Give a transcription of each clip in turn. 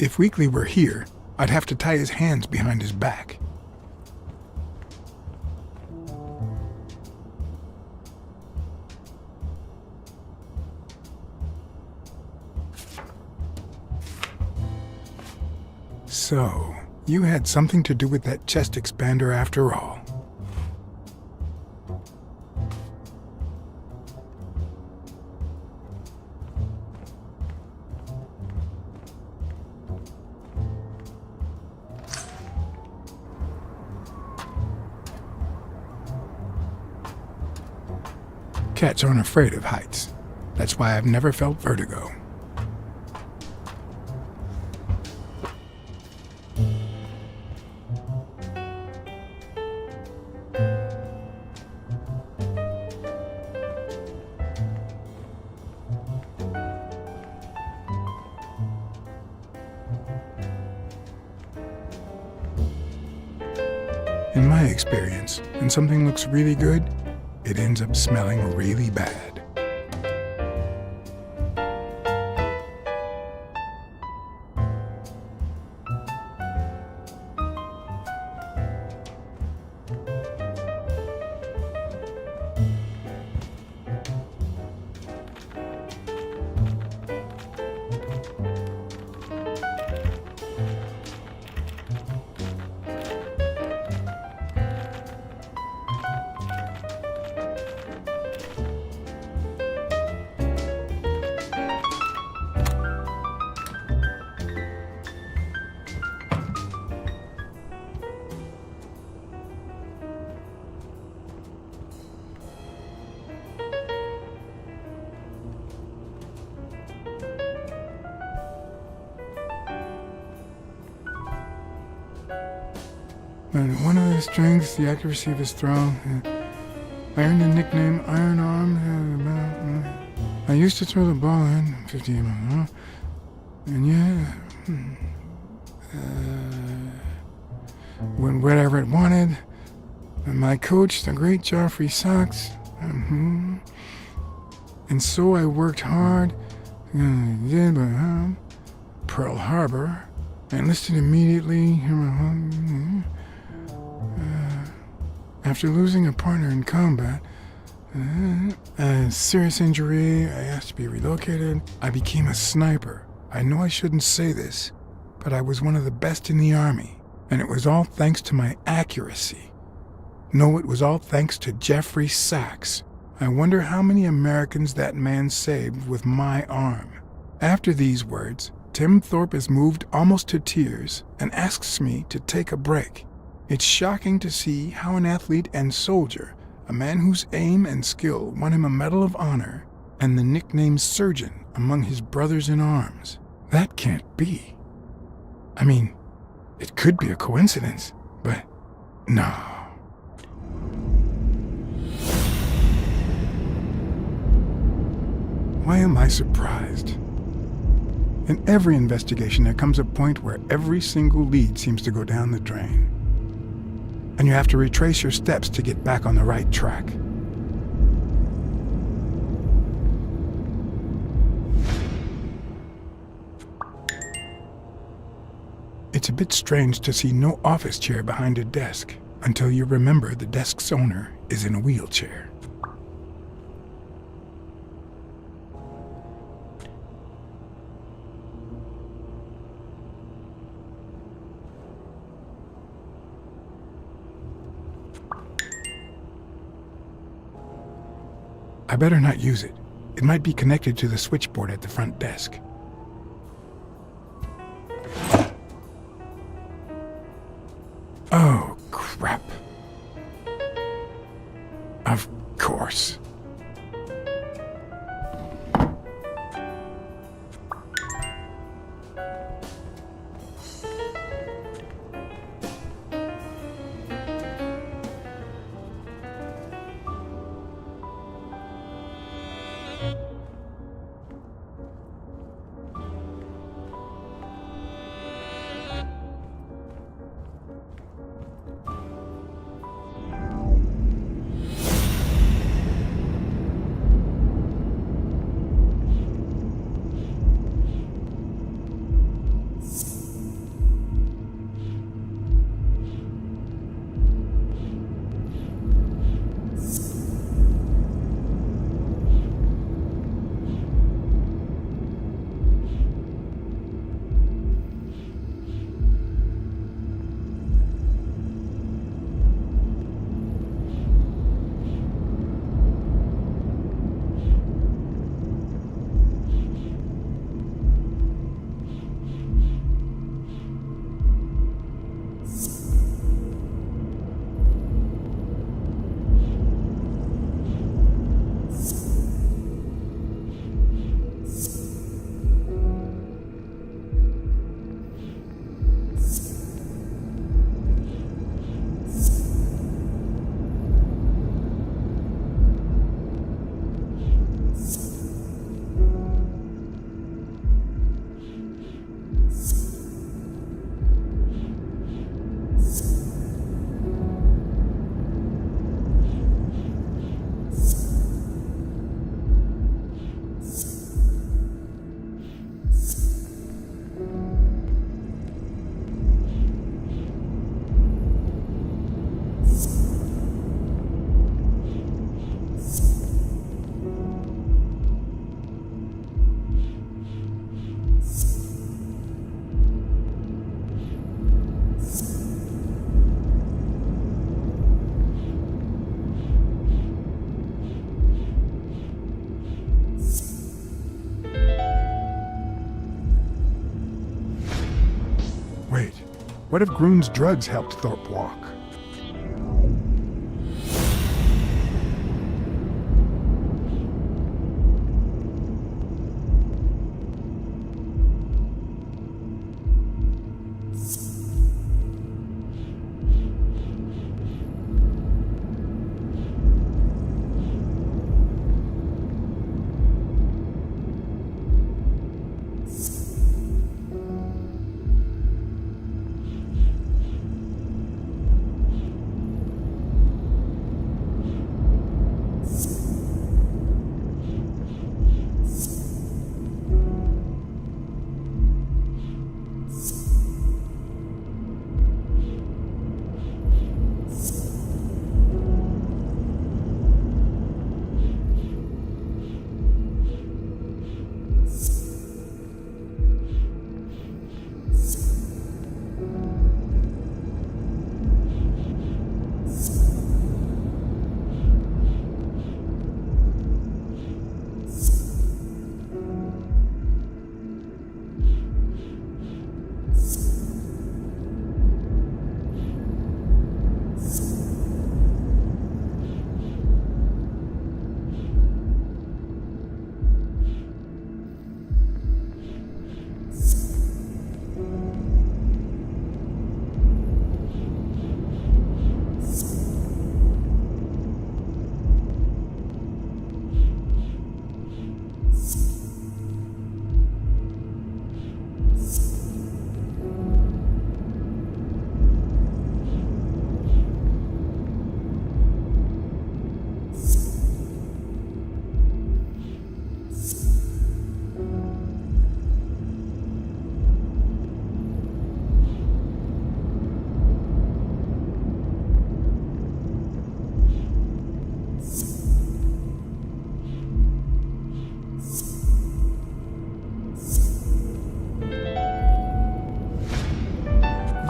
If Weekly were here, I'd have to tie his hands behind his back. So, you had something to do with that chest expander after all. Cats aren't afraid of heights. That's why I've never felt vertigo. In my experience, when something looks really good, it ends up smelling really bad. One of the strengths, the accuracy of his throw. I earned the nickname Iron Arm. I used to throw the ball in 50 miles. And yeah, went wherever it wanted. And my coach, the great Joffrey Sachs, and so I worked hard. Pearl Harbor. I enlisted immediately. After losing a partner in combat, a serious injury, I asked to be relocated. I became a sniper. I know I shouldn't say this, but I was one of the best in the Army, and it was all thanks to my accuracy. No, it was all thanks to Jeffrey Sachs. I wonder how many Americans that man saved with my arm. After these words, Tim Thorpe is moved almost to tears and asks me to take a break. It's shocking to see how an athlete and soldier, a man whose aim and skill won him a Medal of Honor and the nickname Surgeon among his brothers in arms. That can't be. I mean, it could be a coincidence, but no. Why am I surprised? In every investigation, there comes a point where every single lead seems to go down the drain. And you have to retrace your steps to get back on the right track. It's a bit strange to see no office chair behind a desk until you remember the desk's owner is in a wheelchair. I better not use it. It might be connected to the switchboard at the front desk. Oh, crap. Of course. Wait, what if Groon's drugs helped Thorpe walk?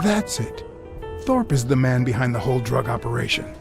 That's it. Thorpe is the man behind the whole drug operation.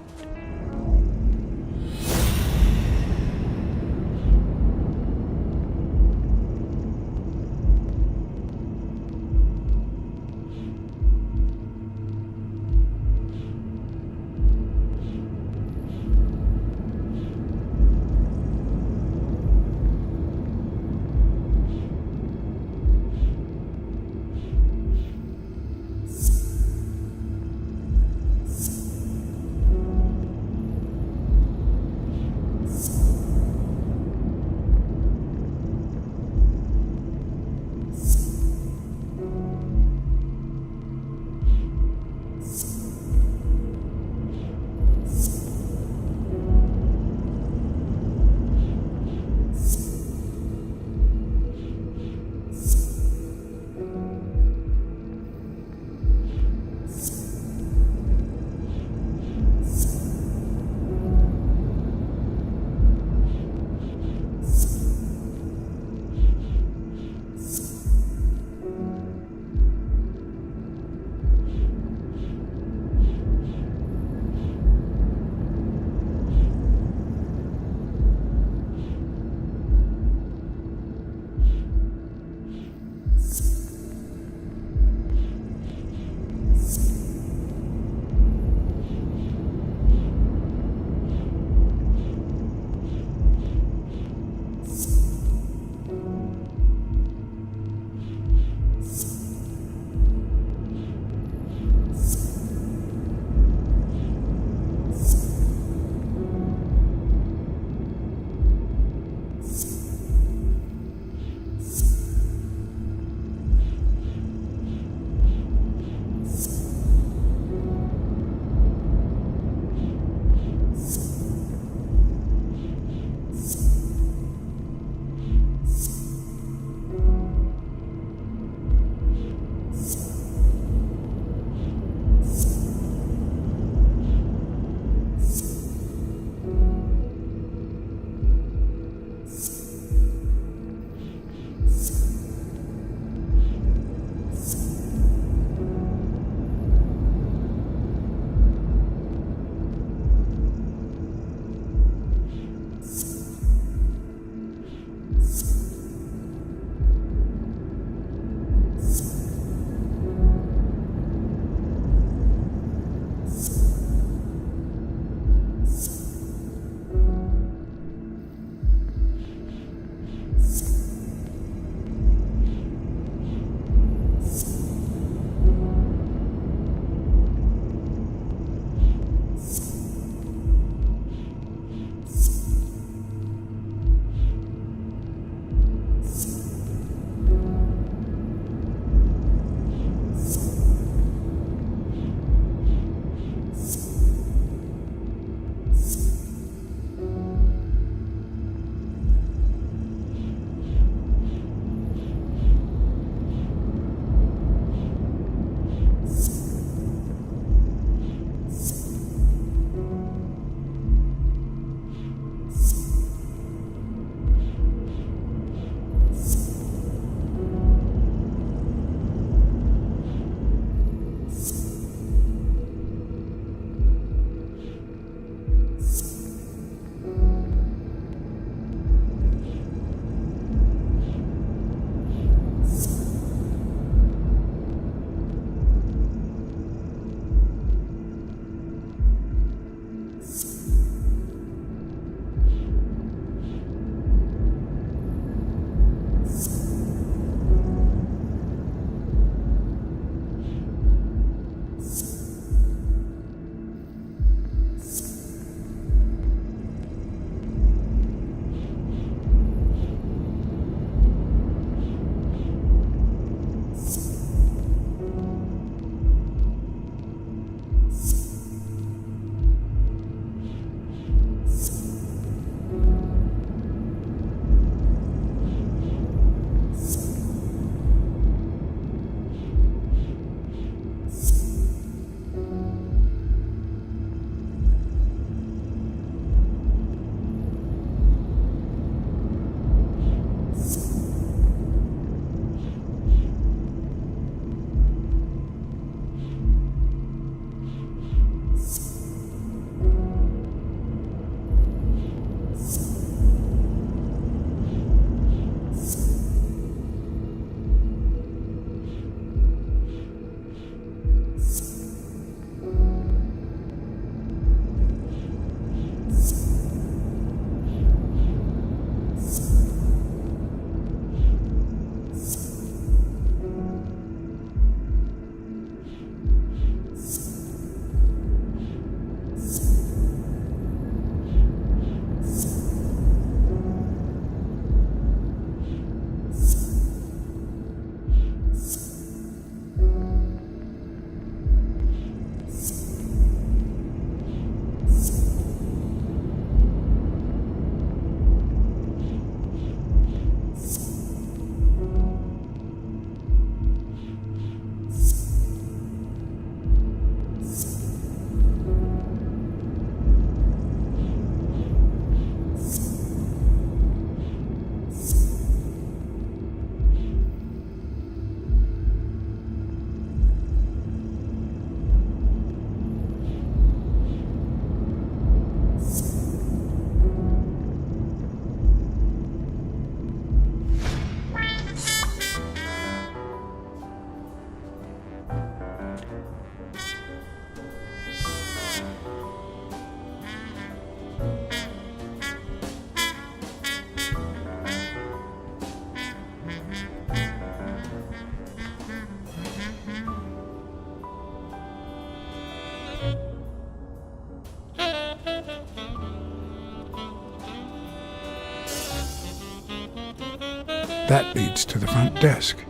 That leads to the front desk.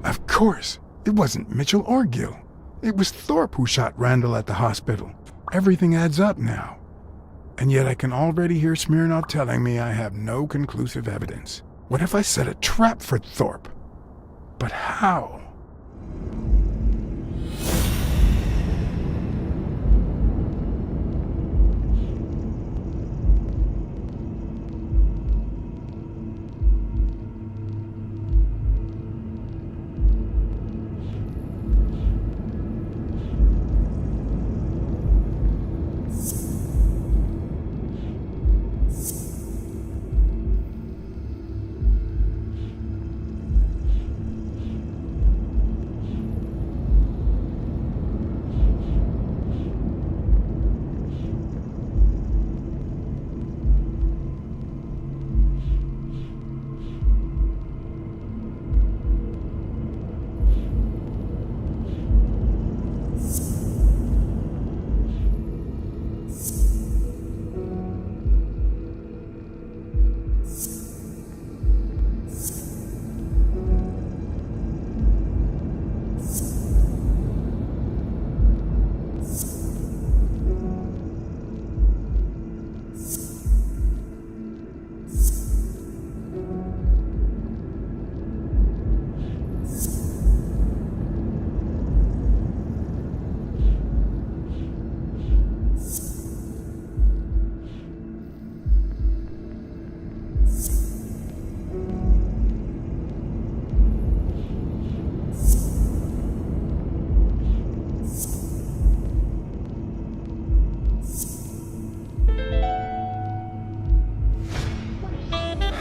Of course, it wasn't Mitchell or Gill. It was Thorpe who shot Randall at the hospital. Everything adds up now. And yet I can already hear Smirnoff telling me I have no conclusive evidence. What if I set a trap for Thorpe? But how?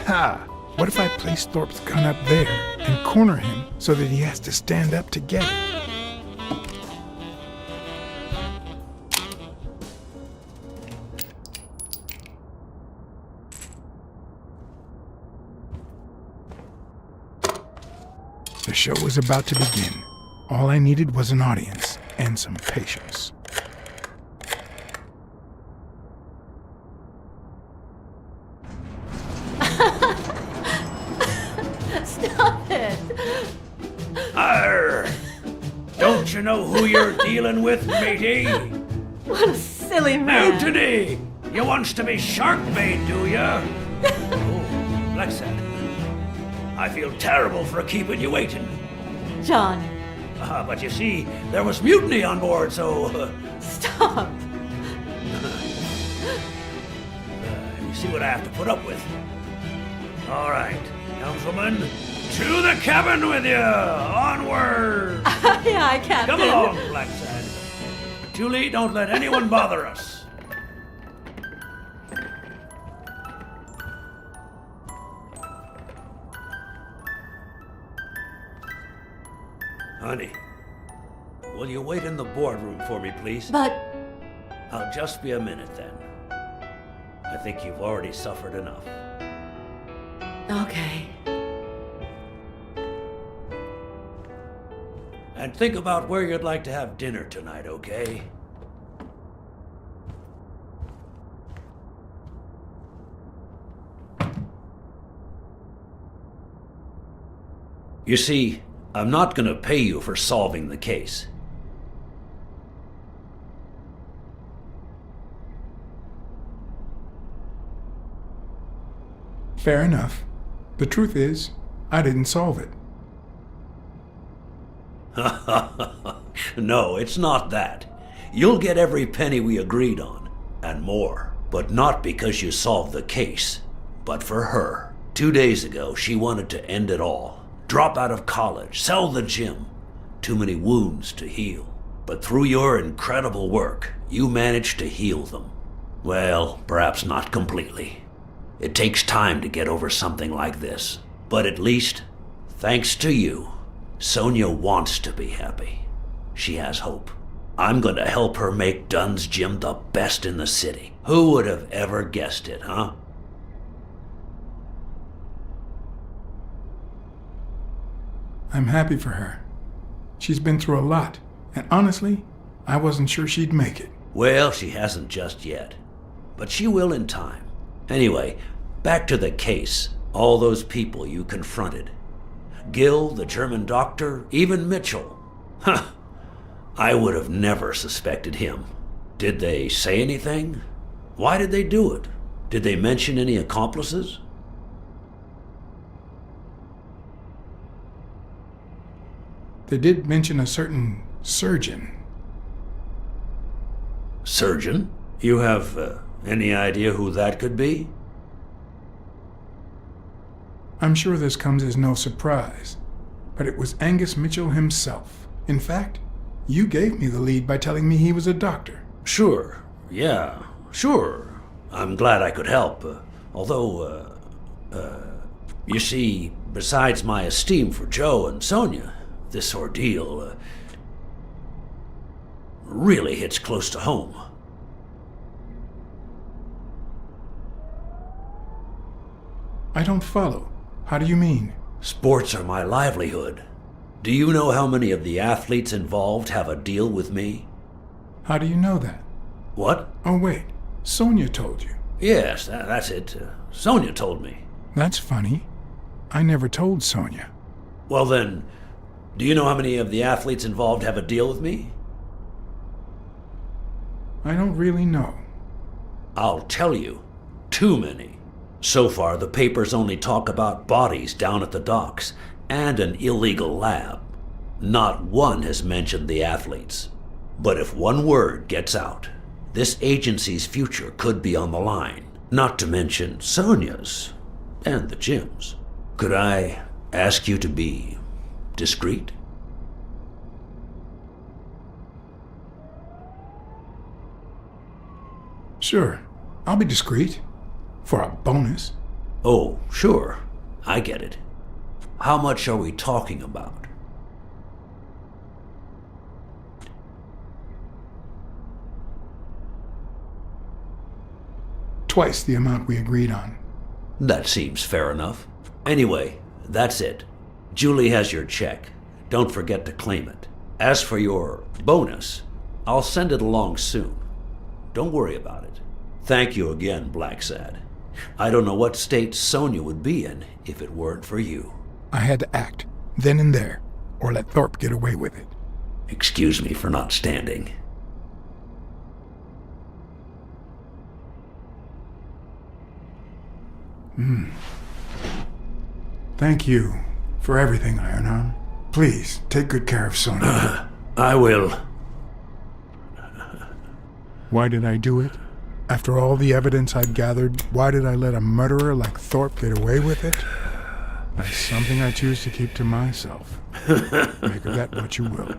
Ha! What if I place Thorpe's gun up there and corner him so that he has to stand up to get it? The show was about to begin. All I needed was an audience and some patience. dealing with, matey? What a silly man. Mutiny! You wants to be shark bait, do ya? Oh, Blacksad. I feel terrible for keeping you waiting. John, But you see, there was mutiny on board, so... stop. You see what I have to put up with. All right, helmswoman, to the cabin with you! Onward! Aye, aye, Captain. Come along, Blacksad. Julie, don't let anyone bother us. Honey, will you wait in the boardroom for me, please? But, I'll just be a minute then. I think you've already suffered enough. okay. And think about where you'd like to have dinner tonight, okay? You see, I'm not gonna pay you for solving the case. Fair enough. The truth is, I didn't solve it. No, it's not that. You'll get every penny we agreed on, and more. But not because you solved the case, but for her. 2 days ago, she wanted to end it all. Drop out of college, sell the gym. Too many wounds to heal. But through your incredible work, you managed to heal them. Well, perhaps not completely. It takes time to get over something like this. But at least, thanks to you, Sonia wants to be happy. She has hope. I'm gonna help her make Dunn's Gym the best in the city. Who would have ever guessed it, huh? I'm happy for her. She's been through a lot, and honestly, I wasn't sure she'd make it. Well, she hasn't just yet. But she will in time. Anyway, back to the case. All those people you confronted. Gill, the German doctor, even Mitchell. Huh. I would have never suspected him. Did they say anything? Why did they do it? Did they mention any accomplices? They did mention a certain surgeon. Surgeon? You have any idea who that could be? I'm sure this comes as no surprise, but it was Angus Mitchell himself. In fact, you gave me the lead by telling me he was a doctor. Sure. Yeah, sure. I'm glad I could help. Although, you see, besides my esteem for Joe and Sonia, this ordeal really hits close to home. I don't follow. How do you mean? Sports are my livelihood. Do you know how many of the athletes involved have a deal with me? How do you know that? What? Oh, wait. Sonia told you. Yes, that's it. Sonia told me. That's funny. I never told Sonia. Well then, do you know how many of the athletes involved have a deal with me? I don't really know. I'll tell you. Too many. So far, the papers only talk about bodies down at the docks and an illegal lab. Not one has mentioned the athletes. But if one word gets out, this agency's future could be on the line. Not to mention Sonia's and the gym's. Could I ask you to be discreet? Sure. I'll be discreet. For a bonus. Oh, sure. I get it. How much are we talking about? Twice the amount we agreed on. That seems fair enough. Anyway, that's it. Julie has your check. Don't forget to claim it. As for your bonus, I'll send it along soon. Don't worry about it. Thank you again, Blacksad. I don't know what state Sonia would be in if it weren't for you. I had to act, then and there, or let Thorpe get away with it. Excuse me for not standing. Thank you for everything, Ironheart. Please, take good care of Sonia. I will. Why did I do it? After all the evidence I'd gathered, why did I let a murderer like Thorpe get away with it? That's something I choose to keep to myself. Make of that what you will.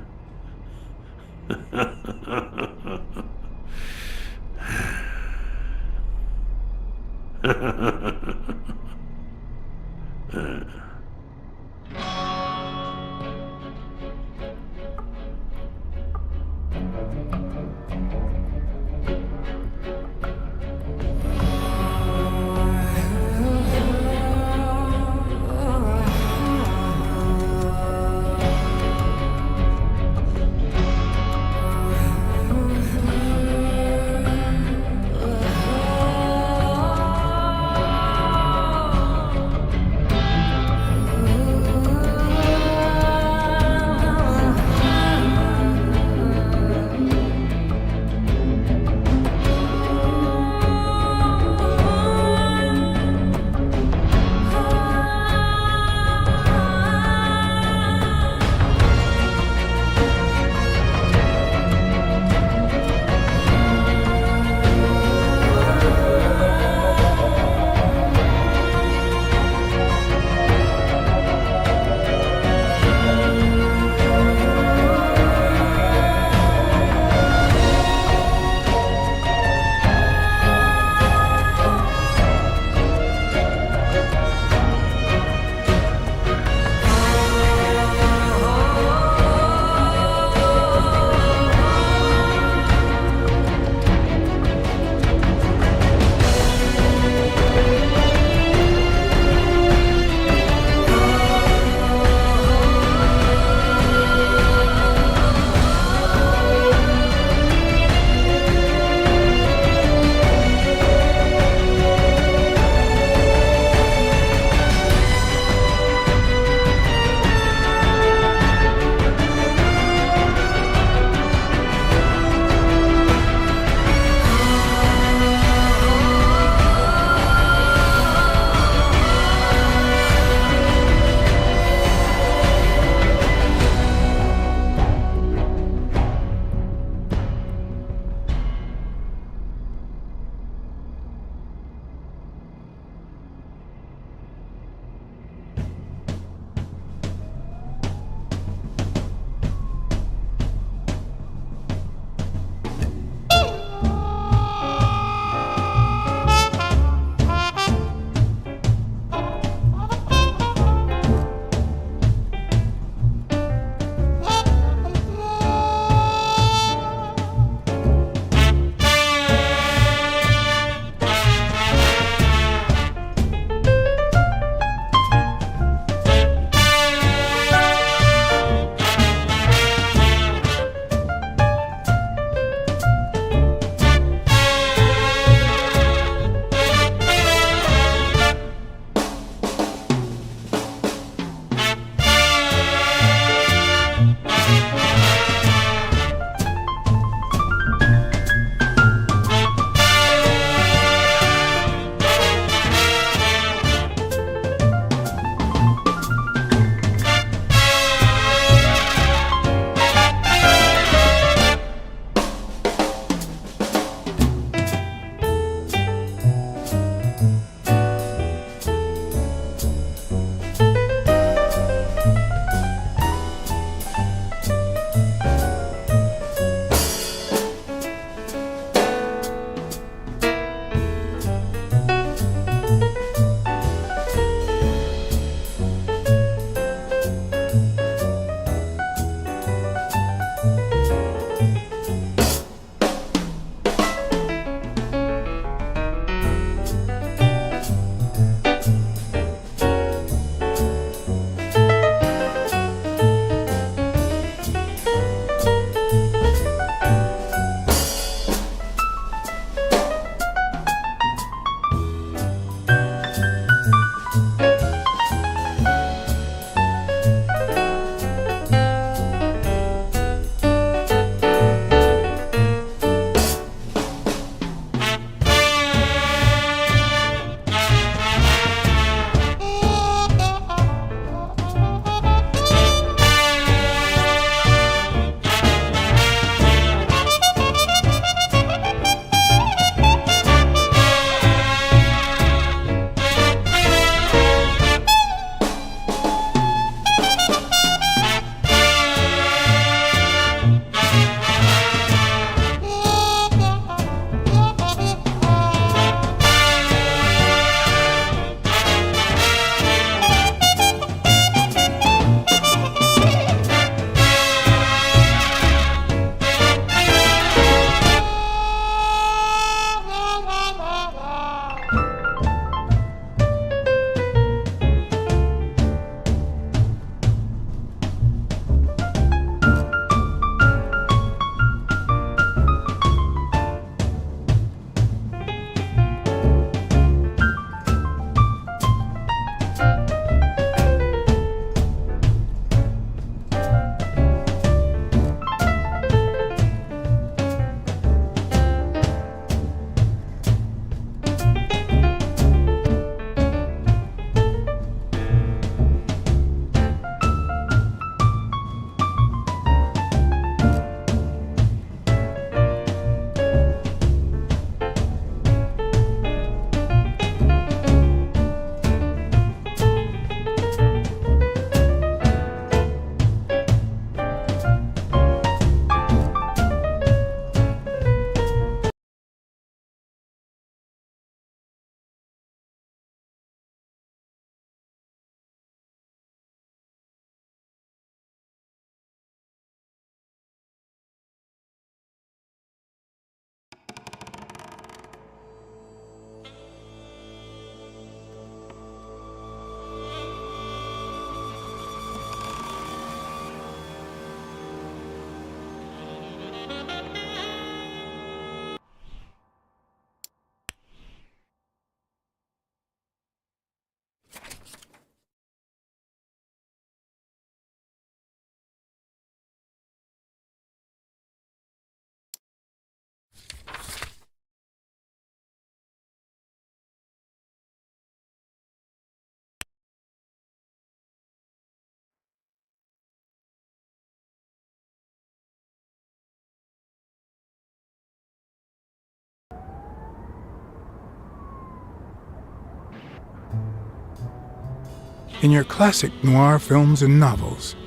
In your classic noir films and novels,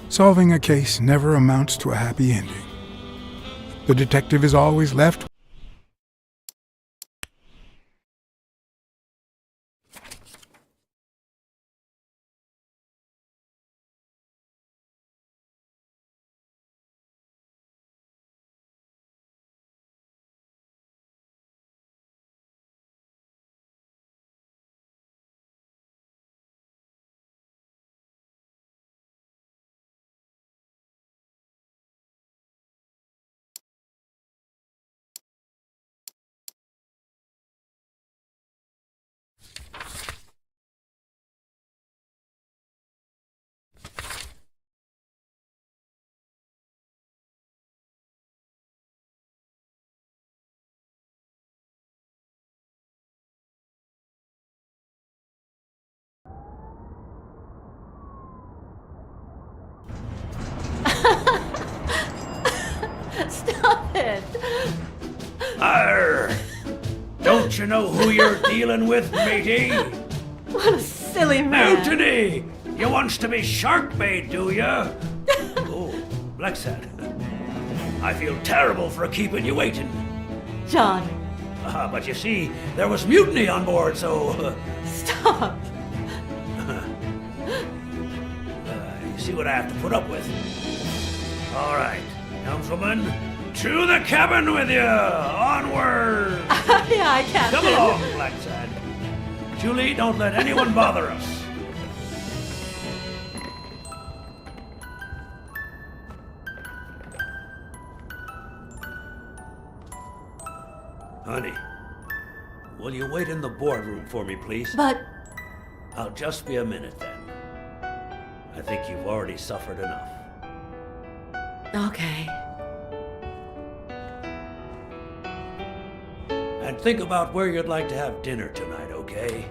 solving a case never amounts to a happy ending. The detective is always left Stop it! Arr! Don't you know who you're dealing with, matey? What a silly man! Mutiny! You wants to be shark bait, do ya? Oh, Blacksad. I feel terrible for keeping you waiting. John, But you see, there was mutiny on board, so... stop! you see what I have to put up with. All right, helmswoman, to the cabin with you! Onward! Aye, aye, Captain. Come along, Blacksad. Julie, don't let anyone bother us. Honey, will you wait in the boardroom for me, please? But, I'll just be a minute then. I think you've already suffered enough. okay. And think about where you'd like to have dinner tonight, okay?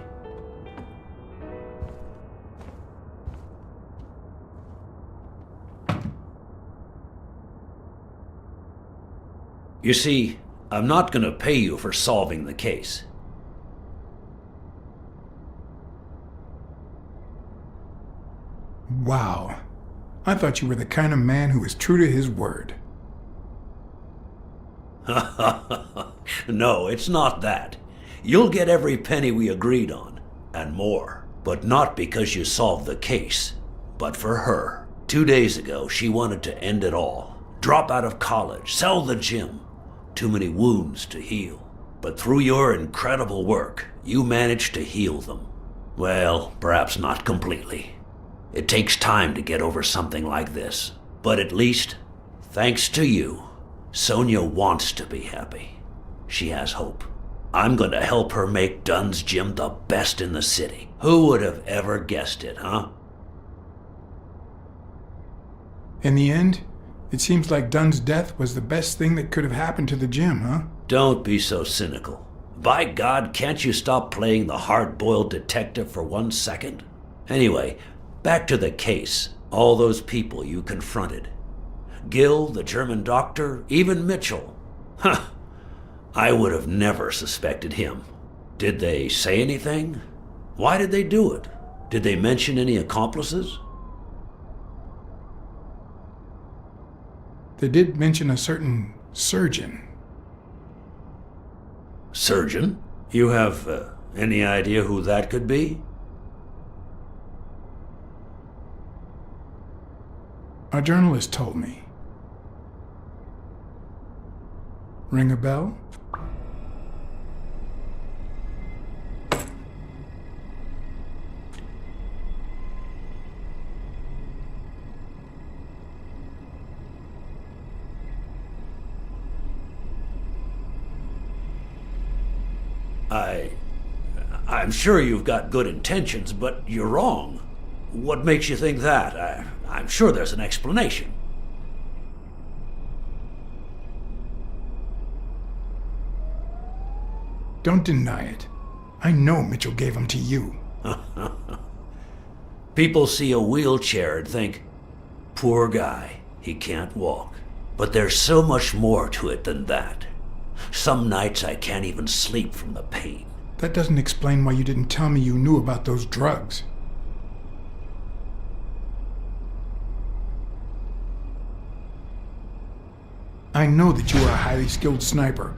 You see, I'm not gonna pay you for solving the case. Wow. I thought you were the kind of man who was true to his word. No, it's not that. You'll get every penny we agreed on, and more. But not because you solved the case, but for her. 2 days ago, she wanted to end it all. Drop out of college, sell the gym. Too many wounds to heal. But through your incredible work, you managed to heal them. Well, perhaps not completely. It takes time to get over something like this. But at least, thanks to you, Sonia wants to be happy. She has hope. I'm going to help her make Dunn's Gym the best in the city. Who would have ever guessed it, huh? In the end, it seems like Dunn's death was the best thing that could have happened to the gym, huh? Don't be so cynical. By God, can't you stop playing the hard-boiled detective for 1 second? Anyway, back to the case. All those people you confronted. Gill, the German doctor, even Mitchell. Huh. I would have never suspected him. Did they say anything? Why did they do it? Did they mention any accomplices? They did mention a certain surgeon. Surgeon? You have any idea who that could be? A journalist told me. Ring a bell? I'm sure you've got good intentions, but you're wrong. What makes you think that? I'm sure there's an explanation. Don't deny it. I know Mitchell gave them to you. People see a wheelchair and think, poor guy, he can't walk. But there's so much more to it than that. Some nights I can't even sleep from the pain. That doesn't explain why you didn't tell me you knew about those drugs. I know that you are a highly skilled sniper,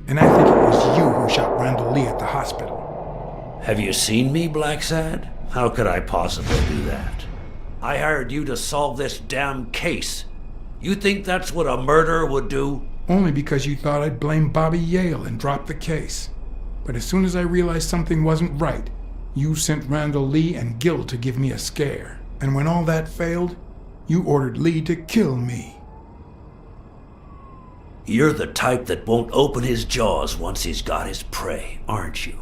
and I think it was you who shot Randall Lee at the hospital. Have you seen me, Blacksad? How could I possibly do that? I hired you to solve this damn case. You think that's what a murderer would do? Only because you thought I'd blame Bobby Yale and drop the case. But as soon as I realized something wasn't right, you sent Randall Lee and Gil to give me a scare. And when all that failed, you ordered Lee to kill me. You're the type that won't open his jaws once he's got his prey, aren't you?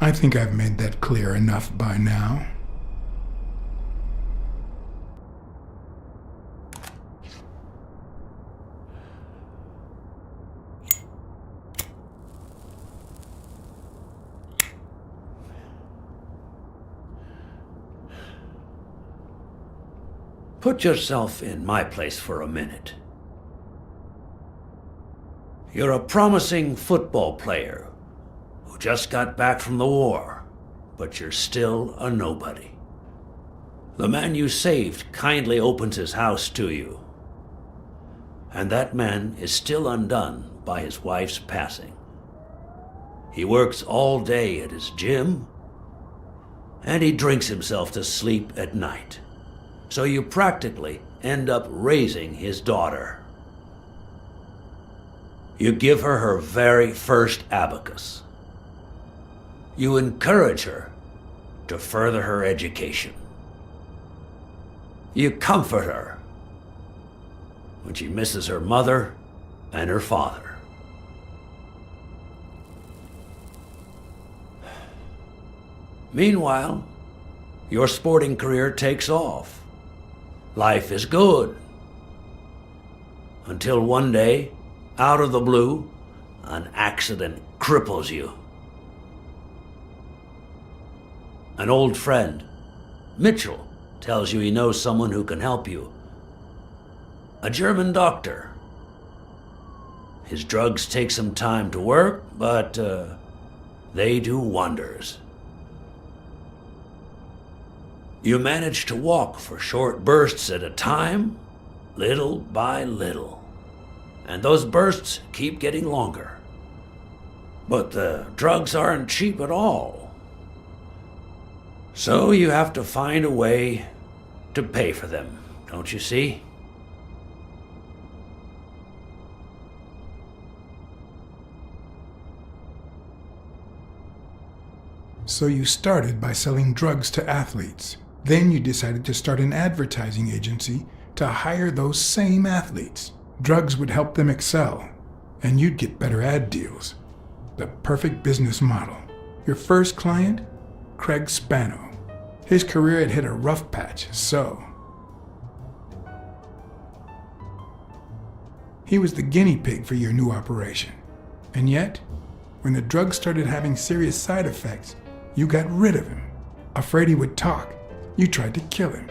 I think I've made that clear enough by now. Put yourself in my place for a minute. You're a promising football player who just got back from the war, but you're still a nobody. The man you saved kindly opens his house to you, and that man is still undone by his wife's passing. He works all day at his gym, and he drinks himself to sleep at night. So you practically end up raising his daughter. You give her her very first abacus. You encourage her to further her education. You comfort her when she misses her mother and her father. Meanwhile, your sporting career takes off. Life is good. Until one day, out of the blue, an accident cripples you. An old friend, Mitchell, tells you he knows someone who can help you. A German doctor. His drugs take some time to work, but they do wonders. You manage to walk for short bursts at a time, little by little. And those bursts keep getting longer. But the drugs aren't cheap at all. So you have to find a way to pay for them, don't you see? So you started by selling drugs to athletes. Then you decided to start an advertising agency to hire those same athletes. Drugs would help them excel, and you'd get better ad deals. The perfect business model. Your first client? Craig Spano. His career had hit a rough patch, so he was the guinea pig for your new operation. And yet, when the drug started having serious side effects, you got rid of him. Afraid he would talk, you tried to kill him.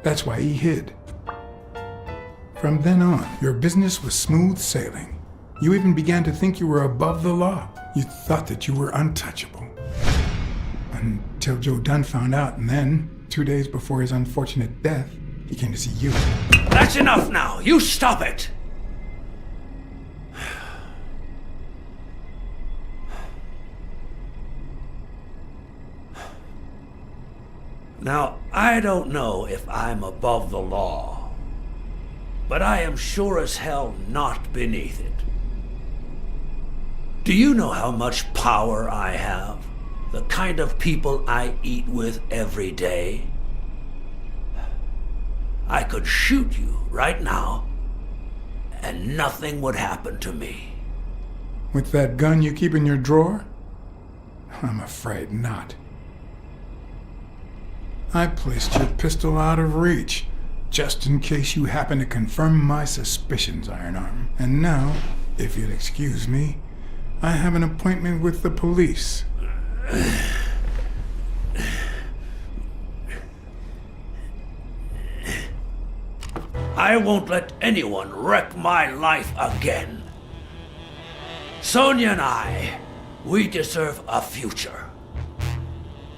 That's why he hid. From then on, your business was smooth sailing. You even began to think you were above the law. You thought that you were untouchable. Until Joe Dunn found out, and then, 2 days before his unfortunate death, he came to see you. That's enough now! You stop it! Now, I don't know if I'm above the law, but I am sure as hell not beneath it. Do you know how much power I have? The kind of people I eat with every day? I could shoot you right now, and nothing would happen to me. With that gun you keep in your drawer? I'm afraid not. I placed your pistol out of reach, just in case you happen to confirm my suspicions, Iron Arm. And now, if you'll excuse me, I have an appointment with the police. I won't let anyone wreck my life again. Sonia and I, we deserve a future.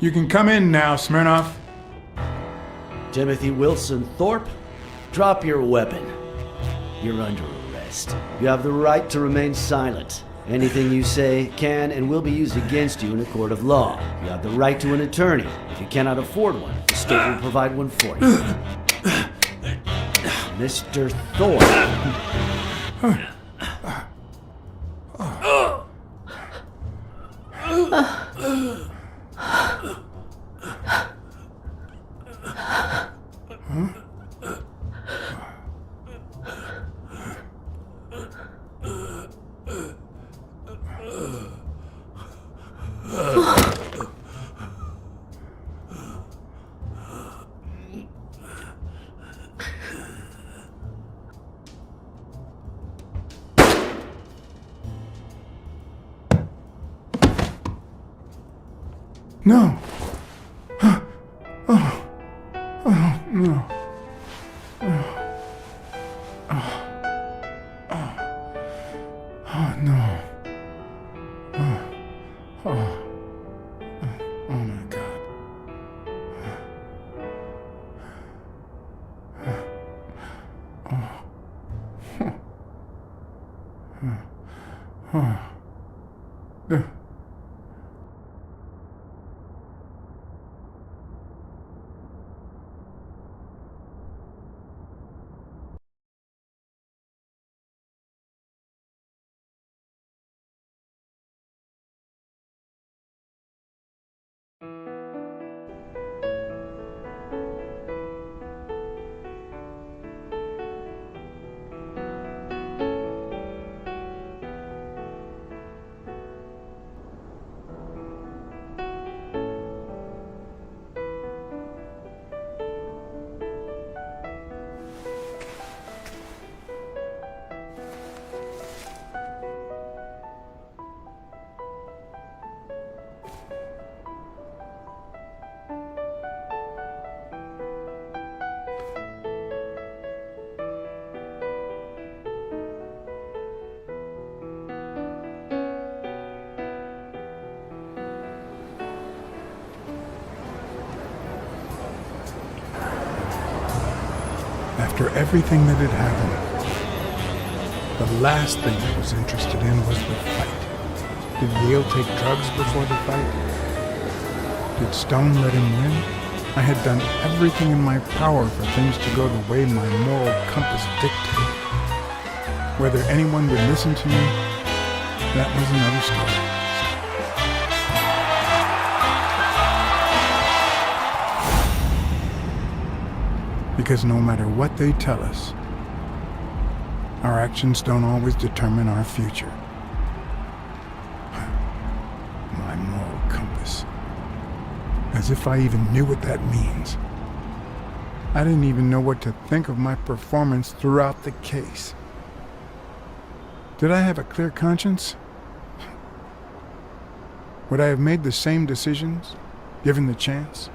You can come in now, Smirnoff. Timothy Wilson Thorpe, drop your weapon. You're under arrest. You have the right to remain silent. Anything you say can and will be used against you in a court of law. You have the right to an attorney. If you cannot afford one, the state will provide one for you. Mr. Thorpe. No. Oh. Oh, no. Oh, no. Oh, my God. After everything that had happened, the last thing I was interested in was the fight. Did Yale take drugs before the fight? Did Stone let him win? I had done everything in my power for things to go the way my moral compass dictated. Whether anyone would listen to me, that was another story. Because no matter what they tell us, our actions don't always determine our future. My moral compass. As if I even knew what that means. I didn't even know what to think of my performance throughout the case. Did I have a clear conscience? Would I have made the same decisions, given the chance?